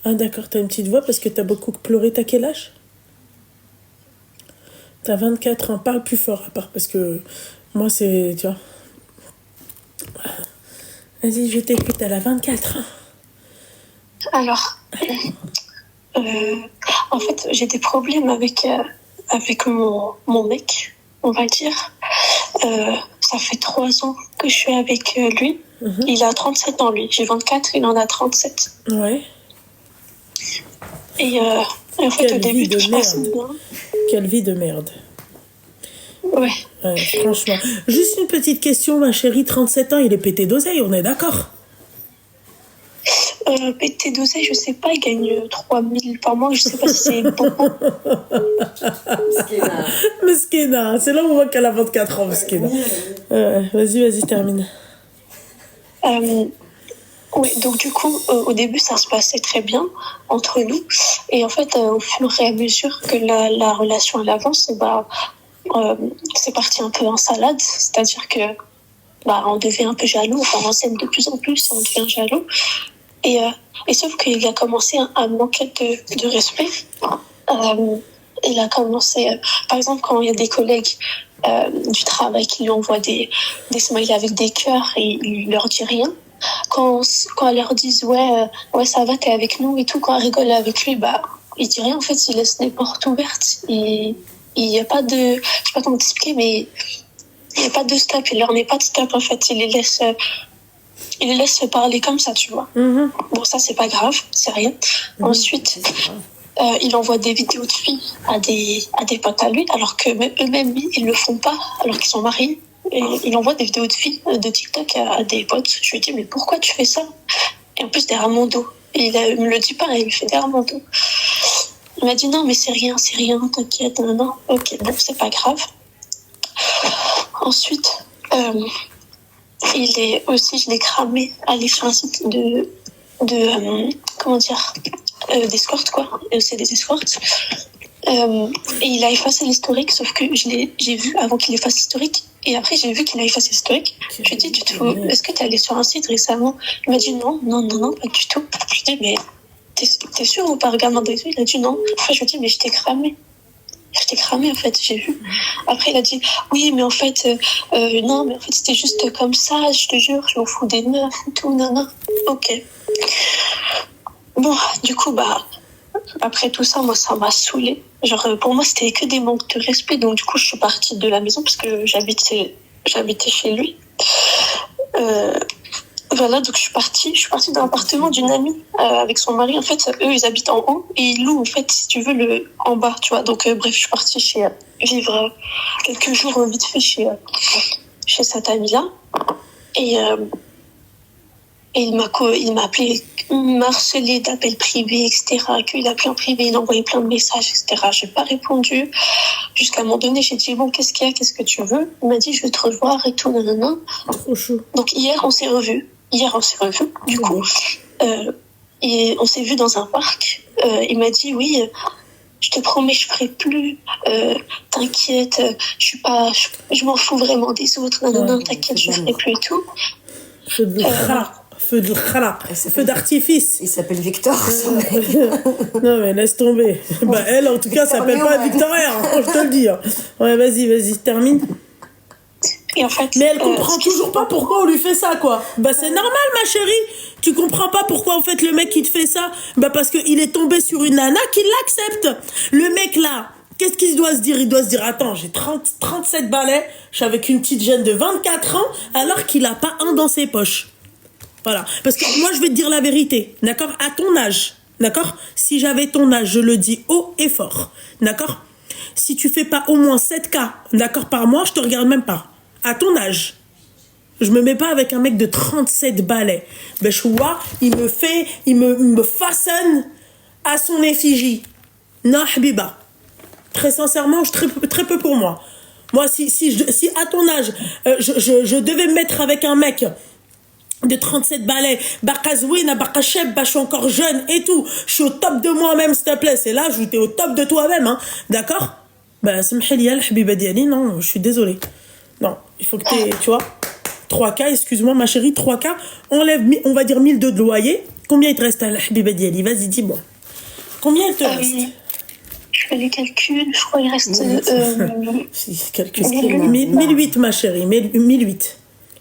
Ah d'accord, t'as une petite voix parce que t'as beaucoup pleuré. T'as quel âge? T'as 24 ans. Parle plus fort à part parce que moi c'est... Tu vois. Vas-y, je t'écoute, elle a 24 ans. Alors, euh, en fait, j'ai des problèmes avec mon mec, on va dire. Ça fait 3 ans que je suis avec lui. Il a 37 ans, lui. J'ai 24, il en a 37. Ouais. Et en fait, Quelle au début, vie de tout se passait merde. bien. Quelle vie de merde. Ouais. Ouais, franchement. Juste une petite question, ma chérie, 37 ans, il est pété d'oseille, on est d'accord? PT d'oseille, je sais pas, il gagne 3000 par mois, je sais pas si c'est beaucoup. Meskina, c'est là où on voit qu'elle a 24 ans, Meskina. Vas-y, termine. Oui, donc du coup, au début, ça se passait très bien entre nous. Et en fait, au fur et à mesure que la relation elle avance, c'est parti un peu en salade. C'est-à-dire que on devient un peu jaloux, enfin, on s'aime de plus en plus, on devient jaloux. Et sauf qu'il a commencé à manquer de respect. Il a commencé, par exemple, quand il y a des collègues du travail qui lui envoient des smileys avec des cœurs et il leur dit rien. Quand elles leur disent ouais ça va, t'es avec nous et tout, quand elles rigolent avec lui, il dit rien. En fait, il laisse les portes ouvertes. Il y a pas de, je sais pas comment t'expliquer, mais il y a pas de stop. Il leur met pas de stop en fait. Il les laisse parler comme ça, tu vois. Bon, ça c'est pas grave, c'est rien. Ensuite, il envoie des vidéos de filles à des potes à lui, alors que eux-mêmes ils le font pas, alors qu'ils sont mariés. Et il envoie des vidéos de filles de TikTok à des potes. Je lui dis, mais pourquoi tu fais ça? Et en plus, derrière mon dos. Et il me le dit pas, il me fait derrière mon dos. Il m'a dit, non, mais c'est rien, t'inquiète, non. Ok, bon, c'est pas grave. Ensuite, je l'ai cramé, aller sur un site comment dire, d'escorte, quoi. C'est des escortes. Et il a effacé l'historique, sauf que j'ai vu avant qu'il efface l'historique. Et après, j'ai vu qu'il a effacé l'historique. Je lui ai dit, est-ce que tu es allé sur un site récemment? Il m'a dit non, pas du tout. Je lui ai dit, mais t'es sûr ou pas? Regarde dans les yeux. Il a dit non. Après, je lui ai dit, mais je t'ai cramé. En fait, j'ai vu. Après, il a dit, oui, mais en fait, non, mais en fait, c'était juste comme ça, je te jure, je m'en fous des meufs et tout, non. Ok. Bon, du coup, après tout ça, moi, ça m'a saoulée. Genre, pour moi, c'était que des manques de respect. Donc, du coup, je suis partie de la maison parce que j'habitais chez lui. Voilà, donc je suis partie dans l'appartement d'une amie avec son mari. En fait, eux, ils habitent en haut et ils louent, en fait, si tu veux, en bas, tu vois. Donc, bref, je suis partie vivre quelques jours vite fait chez cette amie-là. Et il m'a appelé, m'a harcelé d'appels privés, etc. Qu'il a appelé en privé, il a envoyé plein de messages, etc. J'ai pas répondu. Jusqu'à un moment donné, j'ai dit, bon, qu'est-ce qu'il y a? Qu'est-ce que tu veux? Il m'a dit, je veux te revoir et tout, nanana. Trop chaud. Donc, hier, on s'est revus. Du coup. Et on s'est vus dans un parc. Il m'a dit, oui, je te promets, je ferai plus. T'inquiète, je m'en fous vraiment des autres. Non, t'inquiète, je ferai plus et tout. Feu d'artifice. Il s'appelle Victor. Non mais laisse tomber. Elle en tout cas s'appelle pas Victoria, je te le dis. Ouais, vas-y, termine. Et en fait, mais elle comprend toujours pas pourquoi on lui fait ça, quoi. C'est normal, ma chérie. Tu comprends pas pourquoi en fait le mec qui te fait ça? Parce que il est tombé sur une nana qui l'accepte. Le mec là, qu'est-ce qu'il doit se dire? Il doit se dire, attends, j'ai 37 balais, je suis avec une petite jeune de 24 ans, alors qu'il a pas un dans ses poches. Voilà. Parce que moi, je vais te dire la vérité. D'accord? À ton âge. D'accord? Si j'avais ton âge, je le dis haut et fort. D'accord? Si tu fais pas au moins 7K, d'accord, par mois, je te regarde même pas. À ton âge. Je me mets pas avec un mec de 37 balais. Je vois, il me façonne à son effigie. Non, Habiba. Très sincèrement, très peu pour moi. Moi, si à ton âge, je devais me mettre avec un mec de 37 balais, Bakazouina, Bakacheb, je suis encore jeune et tout, je suis au top de moi-même, s'il te plaît, c'est l'âge où t'es au top de toi-même, hein, d'accord? Samheli Habiba Diali, non, je suis désolée. Non, il faut que t'aies, tu vois, 3K, excuse-moi ma chérie, 3K, enlève, on va dire 1002 de loyer, Combien il te reste à la Habiba Diali? Vas-y, dis-moi. Combien il te reste? Je fais les calculs, je crois qu'il reste... Calcul 1008, ma chérie, 1008.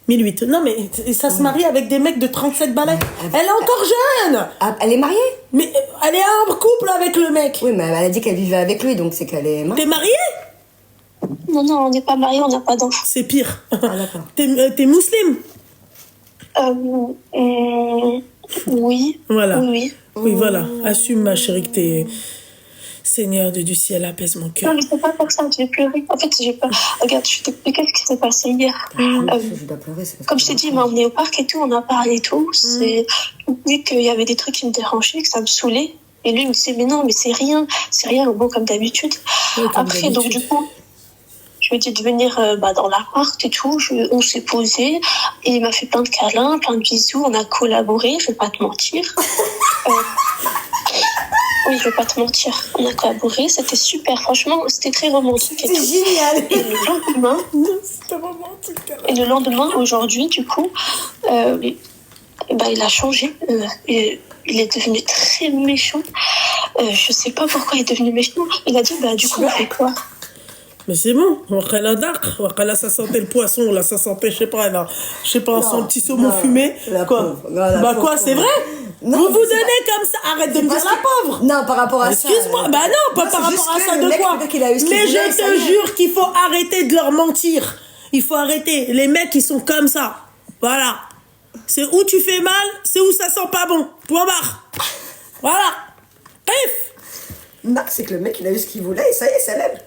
1008. Non, mais ça se marie avec des mecs de 37 balais. Elle est encore jeune. Ah, elle est mariée? Mais elle est en couple avec le mec. Oui, mais elle a dit qu'elle vivait avec lui, donc c'est qu'elle est mariée. T'es mariée? Non, on n'est pas mariés, on n'a pas d'enfants. C'est pire. Ah, d'accord. T'es musulmane? Oui. Voilà. Oui. Oui, voilà. Assume, ma chérie, que t'es... Seigneur du ciel, apaise mon cœur. Non, mais c'est pas pour ça, j'ai pleuré. En fait, j'ai pas... Regarde, je t'explique ce qui s'est passé hier. Je dois pleurer, c'est parce Comme que je t'ai dit, il m'a emmené au parc et tout, on a parlé et tout. C'est... Je me disais qu'il y avait des trucs qui me dérangeaient, que ça me saoulait. Et lui, il me disait, mais non, mais c'est rien, bon, comme d'habitude. Oui, comme Après, d'habitude. donc, du coup, je lui ai dit de venir dans l'appart et tout. On s'est posé et il m'a fait plein de câlins, plein de bisous. On a collaboré, je vais pas te mentir. Oui, je vais pas te mentir. On a collaboré, c'était super. Franchement, c'était très romantique. c'est génial. Et le lendemain, aujourd'hui, du coup, il a changé. Il est devenu très méchant. Je sais pas pourquoi il est devenu méchant. Il a dit, du coup, on fait quoi? Mais c'est bon, là ça sentait le poisson, là ça sentait, je sais pas, son petit saumon fumé. Quoi? Quoi, c'est vrai? Non, vous donnez comme ça, arrête de me dire la pauvre. Non, par rapport à ça. Excuse-moi, non, pas par rapport à ça de quoi. Mais je te jure qu'il faut arrêter de leur mentir. Il faut arrêter. Les mecs, ils sont comme ça. Voilà. C'est où tu fais mal, c'est où ça sent pas bon. Point barre. Voilà. Bref. Non, c'est que le mec, il a eu ce qu'il voulait et ça y est, ça l'aime.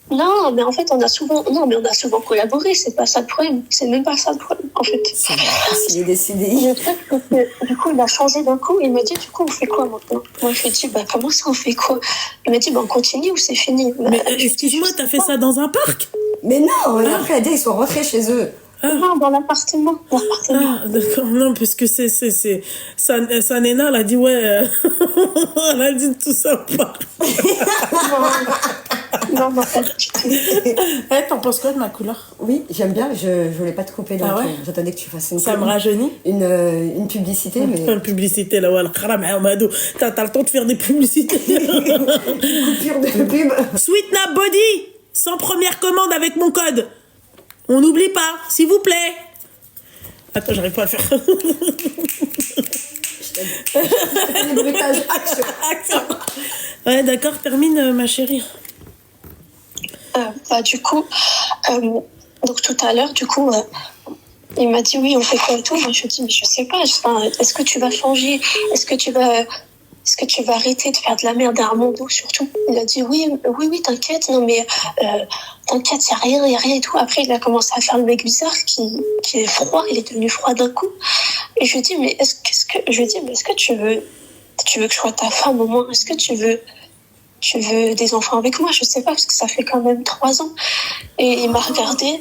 Non, mais en fait, on a souvent collaboré, c'est pas ça le problème. C'est même pas ça le problème, en fait. Il est décidé. Du coup, il a changé d'un coup, il m'a dit, du coup, on fait quoi maintenant? Moi, je lui ai dit, comment ça, on fait quoi? Il m'a dit, on continue ou c'est fini? Mais excuse-moi, t'as fait ça dans un parc? Mais non, après, elle a dit, ils sont rentrés chez eux. Non, dans l'appartement. Ah, d'accord, non, parce que sa Néna, elle a dit, ouais, elle a dit tout ça ou pas? Non, pas du tout. T'en penses quoi de ma couleur? Oui, j'aime bien, je voulais pas te couper, donc j'attendais que tu fasses ça me rajeunit. Une publicité, mais... Une publicité, là, voilà. T'as le temps de faire des publicités. Coupure de pub. Sweetnap Body, sans première commande avec mon code. On n'oublie pas, s'il vous plaît. Attends, j'arrive pas à le faire. Bruitage, action. Ouais, d'accord, termine, ma chérie. Du coup, donc tout à l'heure, du coup, il m'a dit, oui, on fait quoi et tout. Moi, je lui ai dit, mais je sais pas, est-ce que tu vas changer? Est-ce que tu vas arrêter de faire de la merde à Armando, surtout? Il a dit, oui, t'inquiète, non, mais t'inquiète, y a rien et tout. Après, il a commencé à faire le mec bizarre qui est froid, il est devenu froid d'un coup. Et je lui ai dit, mais est-ce que tu veux que je sois ta femme au moins? Est-ce que tu veux des enfants avec moi? Je sais pas, parce que ça fait quand même 3 ans. Et il m'a regardé,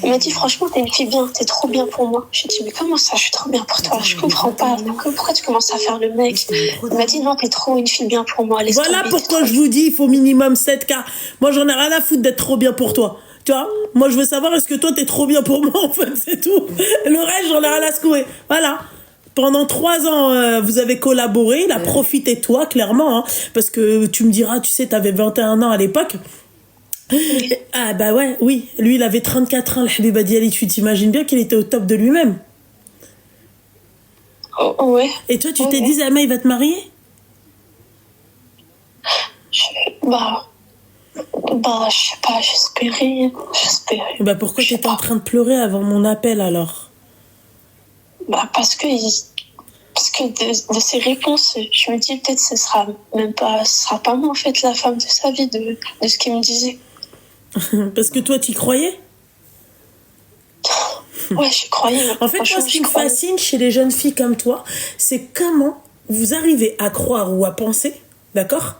il m'a dit, franchement, t'es une fille bien, t'es trop bien pour moi. J'ai dit, mais comment ça, je suis trop bien pour toi? Je comprends pas. Pourquoi tu commences à faire le mec? Il m'a dit, non, t'es trop une fille bien pour moi. Laisse voilà tomber, pourquoi je vous dis, il faut minimum 7K. Moi, j'en ai rien à foutre d'être trop bien pour toi. Tu vois, moi, je veux savoir, est-ce que toi, t'es trop bien pour moi, en fait, c'est tout. Le reste, j'en ai rien à secouer. Voilà. Pendant 3 ans, vous avez collaboré, il a profité de toi, clairement, hein, parce que tu me diras, tu sais, t'avais 21 ans à l'époque. Ah oui, lui, il avait 34 ans, le Habiba Diali, tu t'imagines bien qu'il était au top de lui-même. Oh, ouais. Et toi, tu t'es dit, Zama, il va te marier? Je sais pas, j'espérais. Pourquoi t'étais en train de pleurer avant mon appel, alors? Parce que de ses réponses, je me dis peut-être ce sera pas moi en fait la femme de sa vie, de ce qu'il me disait. Parce que toi, t'y croyais? Ouais, j'y croyais. En fait, moi, ce qui me fascine chez les jeunes filles comme toi, c'est comment vous arrivez à croire ou à penser, d'accord,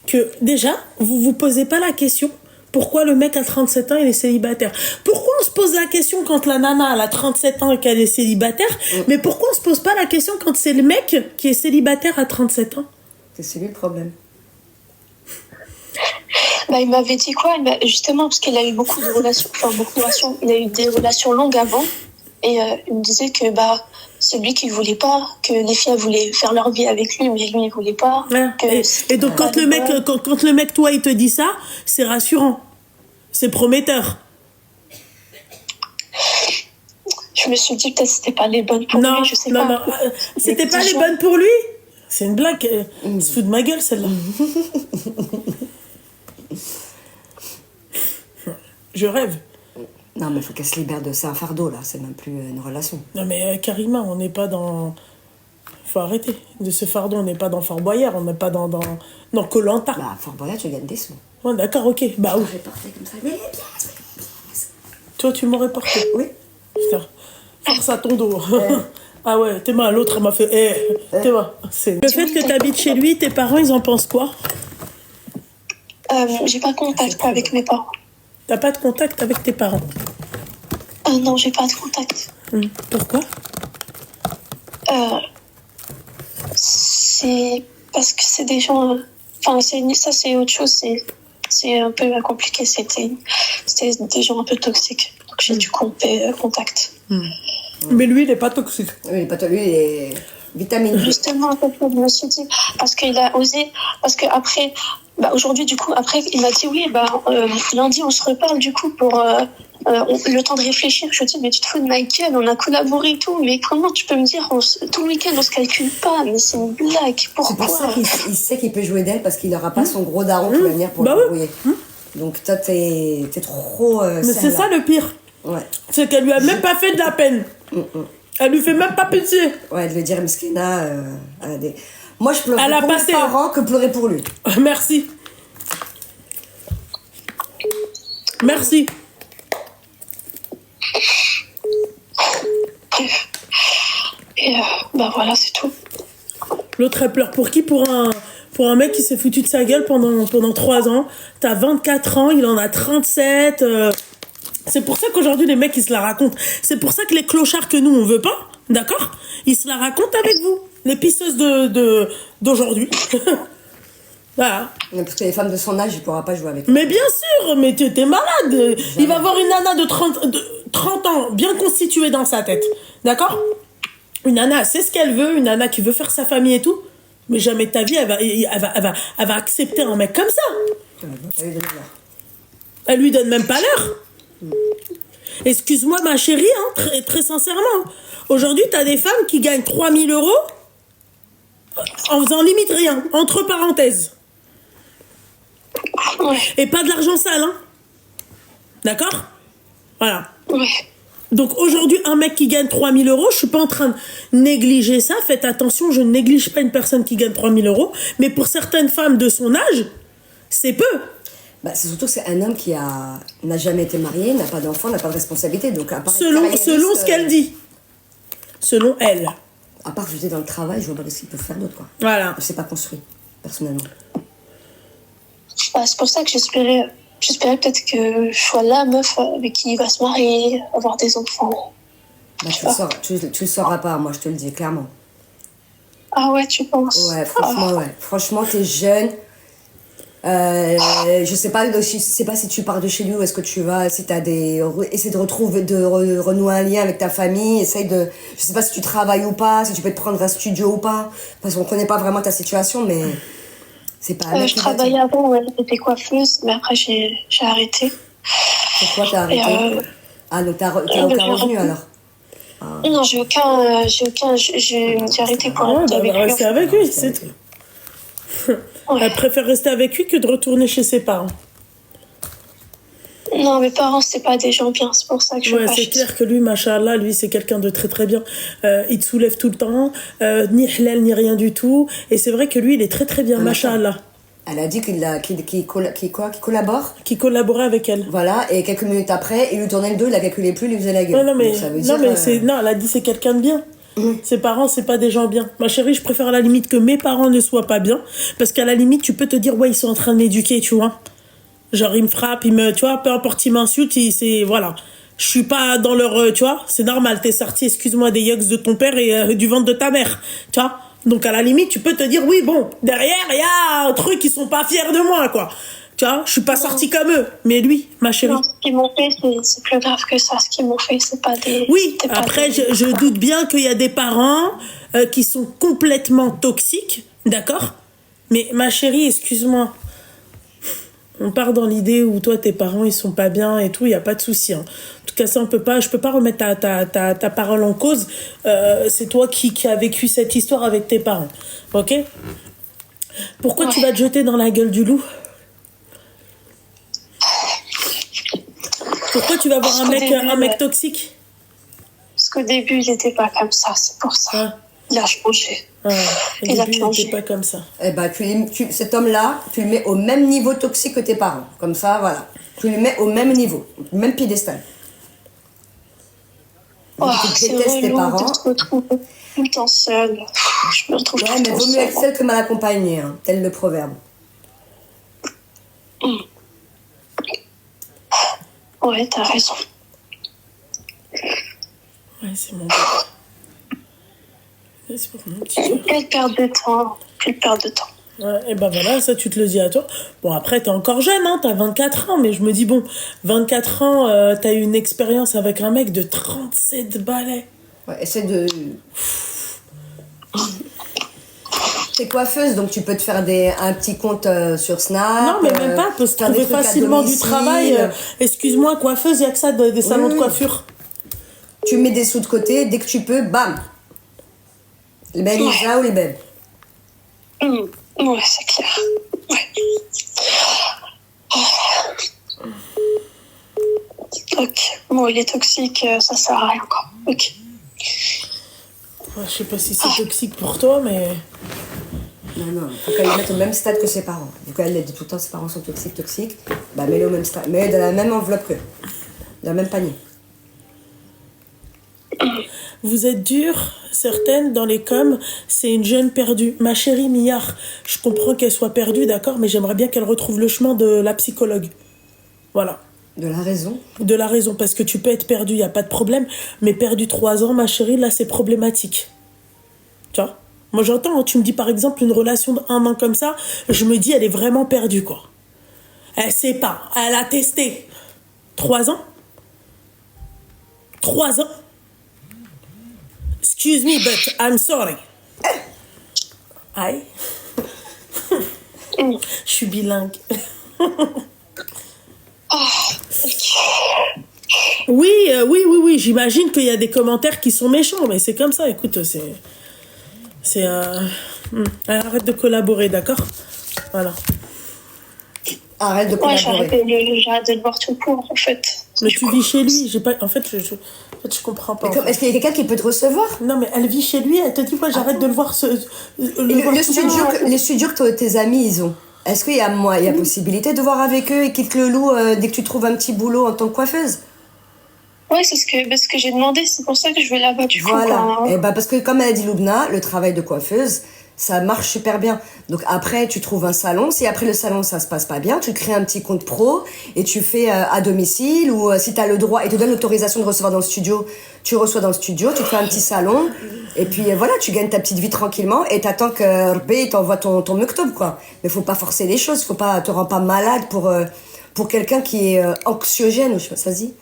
que déjà, vous posez pas la question. Pourquoi le mec à 37 ans, il est célibataire? Pourquoi on se pose la question quand la nana elle a 37 ans et qu'elle est célibataire? Mais pourquoi on se pose pas la question quand c'est le mec qui est célibataire à 37 ans? C'est lui le problème. Il m'avait dit quoi? Justement, parce qu'il a eu beaucoup de relations. Il a eu des relations longues avant. Et il me disait que c'est lui qui voulait pas, que les filles voulaient faire leur vie avec lui, mais lui il voulait pas. Ouais. Et donc quand le mec, toi, il te dit ça, c'est rassurant, c'est prometteur. Je me suis dit peut-être que c'était pas les bonnes pour lui, je sais pas. Non, c'était pas les bonnes pour lui. C'est une blague. Il se fout de ma gueule, celle-là. Je rêve. Non, mais il faut qu'elle se libère de ça, un fardeau, là. C'est même plus une relation. Non, mais Karima, on n'est pas dans... Faut arrêter de ce fardeau. On n'est pas dans Fort Boyard, on n'est pas dans Koh-Lanta. Bah, Fort Boyard, tu gagnes des sous. Ouais, d'accord, ok. Bah oui. Je porté comme ça. Mais Toi, tu m'aurais porté. Oui. Putain. Force à ton dos. Ah ouais, t'es mal. L'autre, elle m'a fait... t'es mal. Le fait que t'habites chez lui, tes parents, ils en pensent quoi? J'ai pas de contact avec mes parents. T'as pas de contact avec tes parents? Non, j'ai pas de contact. Pourquoi? C'est parce que c'est des gens... Enfin, ça, c'est autre chose. C'est un peu compliqué. C'était des gens un peu toxiques. Donc, j'ai dû couper contact. Mais lui, il est pas toxique. Oui, lui, il est vitamine. Justement, en fait, je me suis dit, parce qu'il a osé, parce que après, aujourd'hui, du coup, après, il m'a dit, oui, lundi, on se reparle, du coup, pour le temps de réfléchir. Je lui ai dit, mais tu te fous de ma gueule, on a collaboré et tout, mais comment tu peux me dire, tout le week-end, on se calcule pas, mais c'est une blague, pourquoi? C'est pour ça qu'il sait qu'il peut jouer d'elle, parce qu'il n'aura pas son gros daron qui va venir pour le débrouiller. Donc, toi, t'es trop... mais c'est ça le pire. Ouais. C'est qu'elle lui a même pas fait de la peine. Elle lui fait même pas pitié. Ouais, de le dire, Meskina, moi, je pleurais Elle a pour passé mes parents que pleurer pour lui. Merci. Merci. Et voilà, c'est tout. L'autre, elle pleure pour qui? Pour un mec qui s'est foutu de sa gueule pendant 3 ans. T'as 24 ans, il en a 37. C'est pour ça qu'aujourd'hui, les mecs, ils se la racontent. C'est pour ça que les clochards que nous, on veut pas, d'accord? Ils se la racontent avec vous. Les pisseuses d'aujourd'hui. Voilà. Parce que les femmes de son âge, il pourra pas jouer avec. Mais bien sûr, mais t'es malade. Il va avoir une nana de 30 ans, bien constituée dans sa tête. D'accord? Une nana, c'est ce qu'elle veut, une nana qui veut faire sa famille et tout. Mais jamais de ta vie, elle va accepter un mec comme ça. Elle lui donne même pas l'heure. Excuse-moi ma chérie, hein, très, très sincèrement. Aujourd'hui, t'as des femmes qui gagnent 3 000 € en faisant limite rien, entre parenthèses. Ouais. Et pas de l'argent sale, hein. D'accord? Voilà. Ouais. Donc aujourd'hui, un mec qui gagne 3 000 €, je suis pas en train de négliger ça. Faites attention, je ne néglige pas une personne qui gagne 3 000 €. Mais pour certaines femmes de son âge, c'est peu. C'est surtout que c'est un homme qui n'a jamais été marié, n'a pas d'enfant, n'a pas de responsabilité. Donc, à part selon ce qu'elle dit. Selon elle. À part jeter dans le travail, je vois pas ce qu'il peut faire d'autre, quoi. Voilà. Je sais pas construit, personnellement. C'est pour ça que j'espérais peut-être que je sois la meuf avec qui il va se marier, avoir des enfants. Tu le sauras pas, moi je te le dis clairement. Ah ouais, tu penses? Ouais, franchement, ouais. Franchement, t'es jeune. Je sais pas si tu pars de chez lui ou est-ce que tu vas, si t'as essaie de renouer un lien avec ta famille, je sais pas si tu travailles ou pas, si tu peux te prendre un studio ou pas, parce qu'on connaît pas vraiment ta situation, mais c'est pas... je travaillais avant, ouais, j'étais coiffeuse, mais après j'ai arrêté. Pourquoi t'as arrêté? Donc t'as aucun revenu alors? Non, j'ai arrêté pour être avec lui. Rester avec lui, c'est tout. Ouais. Elle préfère rester avec lui que de retourner chez ses parents. Non, mes parents, c'est pas des gens bien, c'est pour ça que je veux pas. C'est clair que lui, machallah, lui, c'est quelqu'un de très très bien. Il te soulève tout le temps, ni halal, ni rien du tout. Et c'est vrai que lui, il est très très bien, machallah. Elle a dit qu'il collabore. Qu'il collaborait avec elle. Voilà, et quelques minutes après, il lui tournait le dos, il la calculait plus, il lui faisait la gueule. Non, mais elle a dit c'est quelqu'un de bien. Ses parents, c'est pas des gens bien. Ma chérie, je préfère à la limite que mes parents ne soient pas bien. Parce qu'à la limite, tu peux te dire, ouais, ils sont en train de m'éduquer, tu vois. Genre, ils me frappent, tu vois, peu importe, ils m'insultent, voilà. Je suis pas dans leur, tu vois, c'est normal, t'es sorti, excuse-moi, des yucks de ton père et du ventre de ta mère, tu vois. Donc, à la limite, tu peux te dire, oui, bon, derrière, il y a un truc, ils sont pas fiers de moi, quoi. Tu vois, je suis pas sortie comme eux. Mais lui, ma chérie. Non, ce qu'ils m'ont fait, c'est plus grave que ça. Ce qu'ils m'ont fait, c'est pas des... Oui, c'était pas après, des- je doute bien qu'il y a des parents qui sont complètement toxiques, d'accord? Mais ma chérie, excuse-moi, on part dans l'idée où toi, tes parents, ils sont pas bien et tout, il n'y a pas de souci. Hein. En tout cas, ça, je peux pas remettre ta parole en cause. C'est toi qui as vécu cette histoire avec tes parents, ok? Pourquoi tu vas te jeter dans la gueule du loup? Pourquoi tu vas voir Parce qu'au début, un mec toxique? Parce qu'au début, il était pas comme ça, c'est pour ça. Ah. Il a changé. Ah, au Il a début, il changé. n'était pas comme ça. Eh ben, cet homme-là, tu le mets au même niveau toxique que tes parents. Comme ça, voilà. Tu le mets au même niveau, au même piédestal. Oh, Tu c'est détestes tes relou parents. de se retrouver tout le temps seule. Je me retrouve Ouais, tout le mais temps vaut mieux être seule. seul que mal accompagné, hein, tel le proverbe. Ouais, t'as raison. Ouais, c'est mon gars. C'est pour mon petit cœur. Quelle perte de temps. Quelle perte de temps. Ouais, et ben voilà, ça tu te le dis à toi. Bon, après, t'es encore jeune, hein, t'as 24 ans, mais je me dis, bon, 24 ans, t'as eu une expérience avec un mec de 37 balais. Ouais, essaie de... T'es coiffeuse, donc tu peux te faire un petit compte sur Snap. Non, mais même pas, peut se faire des trouver trucs à facilement du domicile. travail. Excuse-moi, coiffeuse, il y a que ça, des salons de Oui. coiffure. Tu mets des sous de côté, dès que tu peux, bam. Les belles Lisa ou les belles. Ouais, c'est clair. Ouais. Ok. Bon, il est toxique, ça sert à rien, quoi. Ok. Ouais, je sais pas si c'est toxique pour toi, mais... Non, faut qu'elle le mette au même stade que ses parents. Vu qu'elle dit tout le temps ses parents sont toxiques, bah mets-le au même stade. Mets-le dans la même enveloppe qu'eux. Dans le même panier. Vous êtes dures, certaines, dans les coms, c'est une jeune perdue. Ma chérie Millard, je comprends qu'elle soit perdue, d'accord, mais j'aimerais bien qu'elle retrouve le chemin de la psychologue. Voilà. De la raison. De la raison, parce que tu peux être perdu, il n'y a pas de problème, mais perdu 3 ans, ma chérie, là, c'est problématique. Tu vois? Moi, j'entends, hein, tu me dis par exemple une relation d'1 an comme ça, je me dis, elle est vraiment perdue, quoi. Elle sait pas, elle a testé. 3 ans? 3 ans? Excuse me, but I'm sorry. Aïe. Je suis bilingue. Oui, j'imagine qu'il y a des commentaires qui sont méchants, mais c'est comme ça, écoute, arrête de collaborer, d'accord? Voilà. Arrête de Ouais, collaborer. j'arrête de le voir tout court, en fait. Mais tu vis chez lui, j'ai pas... En fait, je comprends pas. En fait. Est-ce qu'il y a quelqu'un qui peut te recevoir? Non, mais elle vit chez lui, elle te dit, ouais, j'arrête de le voir... Les studios que tes amis, ils ont, est-ce qu'il y a possibilité de voir avec eux et qu'ils te le louent dès que tu trouves un petit boulot en tant que coiffeuse? Ouais, c'est ce que j'ai demandé, c'est pour ça que je vais là-bas, du coup. Voilà. quand- Et parce que comme elle a dit Loubna, le travail de coiffeuse, ça marche super bien. Donc après, tu trouves un salon. Si après le salon, ça se passe pas bien, tu crées un petit compte pro et tu fais à domicile ou si tu as le droit et te donne l'autorisation de recevoir dans le studio, tu reçois dans le studio, tu te fais un petit salon et puis voilà, tu gagnes ta petite vie tranquillement et t'attends que Rbé t'envoie ton mektob, quoi. Mais faut pas forcer les choses, faut pas te rendre pas malade pour quelqu'un qui est anxiogène, ou je sais pas, ça se dit.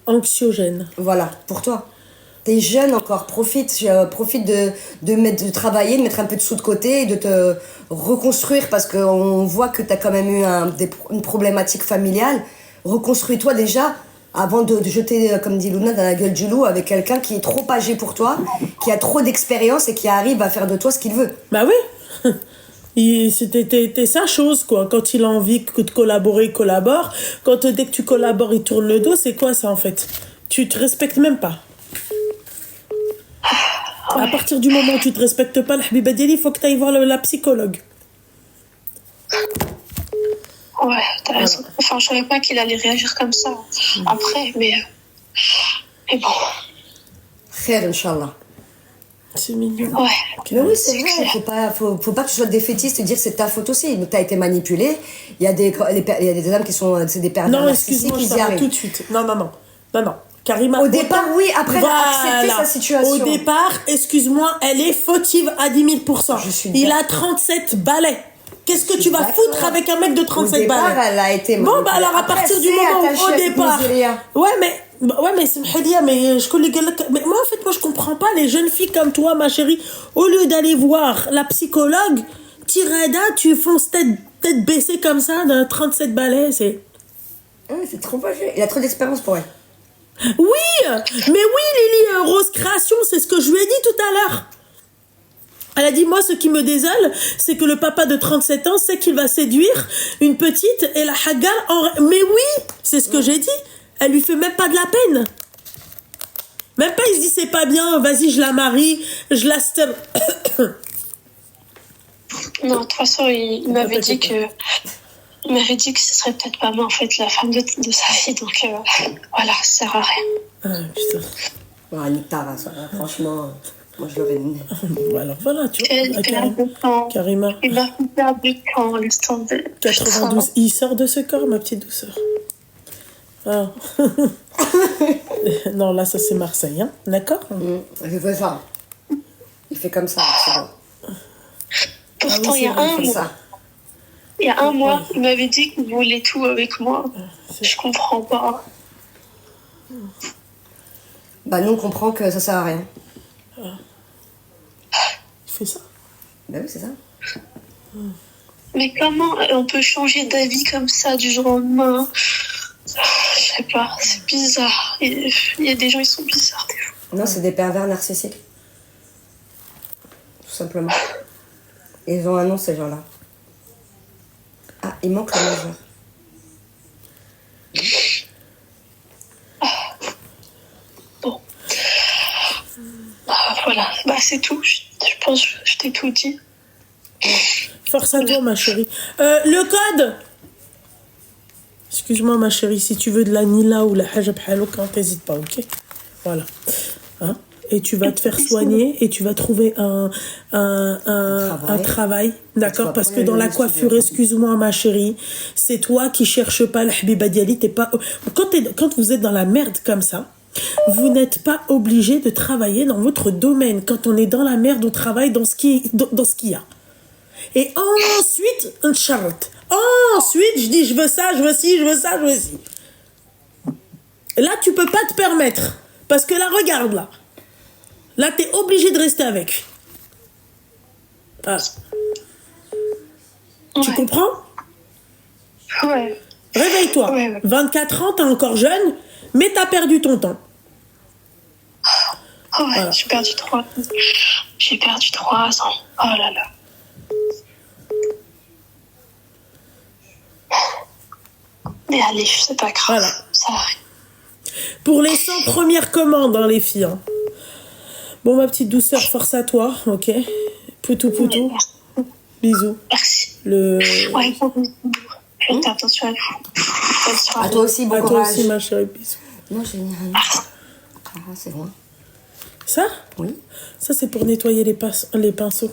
Anxiogène. Voilà, pour toi. T'es jeune encore, profite de travailler, de mettre un peu de sous de côté et de te reconstruire parce qu'on voit que t'as quand même eu une problématique familiale. Reconstruis-toi déjà avant de jeter, comme dit Luna, dans la gueule du loup avec quelqu'un qui est trop âgé pour toi, qui a trop d'expérience et qui arrive à faire de toi ce qu'il veut. Bah oui. T'es sa chose, quoi. Quand il a envie de collaborer, il collabore. Dès que tu collabores, il tourne le dos. C'est quoi, ça, en fait? Tu te respectes même pas. À partir du moment où tu te respectes pas, le Habiba Diali, il faut que tu ailles voir la psychologue. Ouais, t'as raison. Enfin, je savais pas qu'il allait réagir comme ça après, mais bon. Khair, Inch'Allah. C'est mignon. Ouais. Mais oui, c'est vrai, faut pas que tu sois défaitiste et dire c'est ta faute aussi. T'as été manipulé. Il y a des hommes qui sont c'est des pervers Non, narcissiques, excuse-moi, je ils y t'arrête arrivent. tout de suite. Non. Karima, Au départ, oui, après, elle a accepté sa situation. Au départ, excuse-moi, elle est fautive à 10 000%. Je suis Il d'accord. a 37 balais. Qu'est-ce que Je tu suis vas d'accord. foutre avec un mec de Au 37 départ, balles? elle a été Bon, bah alors à Après, partir du c'est moment attaché où, au avec départ. Moselia. Ouais, mais c'est Mhadia, mais je connais mais moi, en fait, moi, je comprends pas les jeunes filles comme toi, ma chérie. Au lieu d'aller voir la psychologue, Tirada, tu fonces tête baissée comme ça, d'un 37 balais, c'est. C'est trop âgé. Il a trop d'expérience pour elle. Oui, mais oui, Lily, Rose Création, c'est ce que je lui ai dit tout à l'heure. Elle a dit, moi, ce qui me désole, c'est que le papa de 37 ans sait qu'il va séduire une petite et la haga Mais oui, c'est ce que j'ai dit. Elle lui fait même pas de la peine. Même pas, il se dit, c'est pas bien, vas-y, je la marie, je la stem. Non, de toute façon, il m'avait dit que... Il m'avait dit que ce serait peut-être pas moi, en fait, la femme de sa vie. Donc, voilà, ça sert à rien. Ah, putain. Ouais, nique ta race, hein. Franchement, moi je l'aurais donné. Bon, alors voilà, tu vois. Quel perdre de temps. Karima. Il m'a fait perdre du temps, l'instant de... 92. Il sort de ce corps, ma petite douceur. Ah. Non, là, ça c'est Marseille, hein. D'accord? Il fait ça. Il fait comme ça, c'est bon. Pourtant, oui, il y a c'est vrai, un Il fait mois, ça. il y a un mois, il m'avait dit qu'il voulait tout avec moi. Je comprends pas. Bah, nous on comprend que ça sert à rien. Il fait ça. Bah oui, c'est ça. Mais comment on peut changer d'avis comme ça du jour au lendemain? Je sais pas, c'est bizarre. Il y a des gens, ils sont bizarres des fois. Non, c'est des pervers narcissiques. Tout simplement. Ils ont un nom, ces gens-là. Ah, il manque le majeur. Bon. Voilà, bah c'est tout. Je pense que je t'ai tout dit. Force à toi, ma chérie. Le code. Excuse-moi, ma chérie, si tu veux de la Nila ou la hajab halouk, t'hésites pas, ok? Voilà. Hein? Et tu vas te faire soigner et tu vas trouver un travail, d'accord? Parce que dans la coiffure, excuse-moi, ma chérie, c'est toi qui cherches pas le habiba diali, t'es pas... Quand vous êtes dans la merde comme ça, vous n'êtes pas obligé de travailler dans votre domaine. Quand on est dans la merde, on travaille dans ce qu'il y a. Et ensuite, un charte. Ensuite, je dis, je veux ça, je veux ci, je veux ça, je veux ci. Là, tu peux pas te permettre. Parce que là, regarde, là. Là, t'es obligé de rester avec. Voilà. Tu comprends? Ouais. Réveille-toi. Ouais. 24 ans, t'es encore jeune, mais t'as perdu ton temps. Oh ouais, Voilà. j'ai perdu 3 ans. Oh là là. Mais allez, c'est pas grave. Voilà. Ça arrive. Pour les 100 premières commandes, hein, les filles. Hein. Bon, ma petite douceur, force à toi, ok? Poutou, poutou. Bisous. Merci. Ouais, faites attention à vous. Bonne soirée. À toi aussi, bon à toi courage. aussi, ma chérie, bisous. Non, j'ai mis rien. Ah, c'est bon. Ça? Oui. Ça, c'est pour nettoyer les pinceaux.